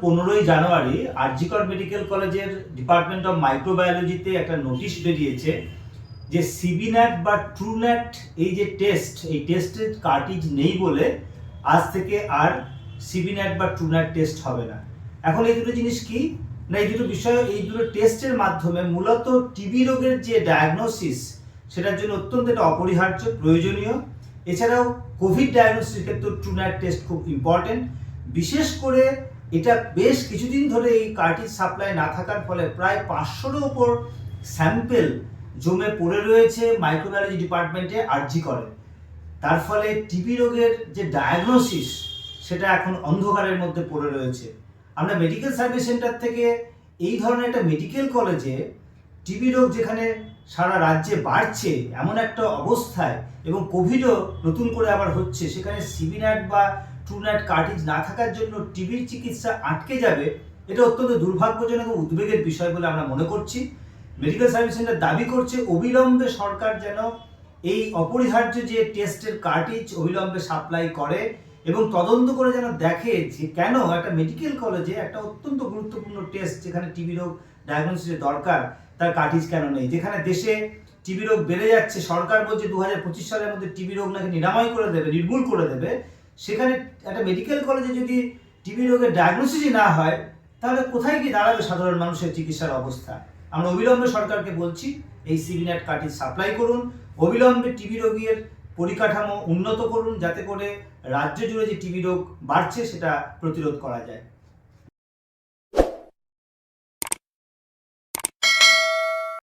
15ই জানুয়ারি RG Kar medical কলেজের department of মাইক্রোবায়োলজিতে একটা notice বেরিয়েছে যে সিবিন্যাট বা ট্রুন্যাট এই যে টেস্ট, এই টেস্টের কার্টিজ নেই বলে আজ থেকে আর সিবিন্যাট বা ট্রুন্যাট টেস্ট হবে না। এখন এই দুটো জিনিস কি না, এই দুটো বিষয়, এই দুটো টেস্টের মাধ্যমে মূলত টিবি রোগের যে ডায়াগনোসিস সেটার জন্য অত্যন্ত এটা অপরিহার্য, প্রয়োজনীয়। এছাড়াও কোভিড ডায়াগনোসিসের ক্ষেত্রে ট্রুন্যাট টেস্ট খুব ইম্পর্টেন্ট। বিশেষ করে এটা বেশ কিছুদিন ধরে এই কার্টিজ সাপ্লাই না থাকার ফলে প্রায় 500-এর উপর স্যাম্পেল জমে পড়ে রয়েছে মাইক্রোবায়োলজি ডিপার্টমেন্টে আরজিকরে। তার ফলে টিবি রোগের যে ডায়াগনোসিস সেটা এখন অন্ধকারের মধ্যে পড়ে রয়েছে। আমরা মেডিকেল সার্ভিস সেন্টার থেকে এই ধরনের একটা মেডিকেল কলেজে টিবি রোগ যেখানে সারা রাজ্যে বাড়ছে এমন একটা অবস্থায় এবং কোভিডও নতুন করে আবার হচ্ছে, সেখানে সিবিন্যাট বা ট্রুন্যাট কার্টিজ না থাকার জন্য টিবির চিকিৎসা আটকে যাবে, এটা অত্যন্ত দুর্ভাগ্যজনক এবং উদ্বেগের বিষয় বলে আমরা মনে করছি। মেডিকেল সার্ভিস সেন্টার দাবি করছে অবিলম্বে সরকার যেন এই অপরিহার্য যে টেস্টের কার্টিজ অবিলম্বে সাপ্লাই করে এবং তদন্ত করে যেন দেখে যে কেন একটা মেডিকেল কলেজে একটা অত্যন্ত গুরুত্বপূর্ণ টেস্ট যেখানে টিবি রোগ ডায়াগনোসিসের দরকার তার কার্টিজ কেন নেই। যেখানে দেশে টিবি রোগ বেড়ে যাচ্ছে, সরকার বলছে 2025 সালের মধ্যে টিবি রোগ নাকি নিরাময় করে দেবে, নির্মূল করে দেবে, সেখানে একটা মেডিকেল কলেজে যদি টিবি রোগের ডায়াগনোসিসই না হয় তাহলে কোথায় গিয়ে দাঁড়াবে সাধারণ মানুষের চিকিৎসার অবস্থা। আমরা অবিলম্বে সরকারকে বলছি এই সিবিন্যাট কার্টিজ সাপ্লাই করুন, অবিলম্বে টিবি রোগীর পরিকাঠামো উন্নত করুন যাতে করে রাজ্য জুড়ে যে টিবি রোগ বাড়ছে সেটা প্রতিরোধ করা যায়।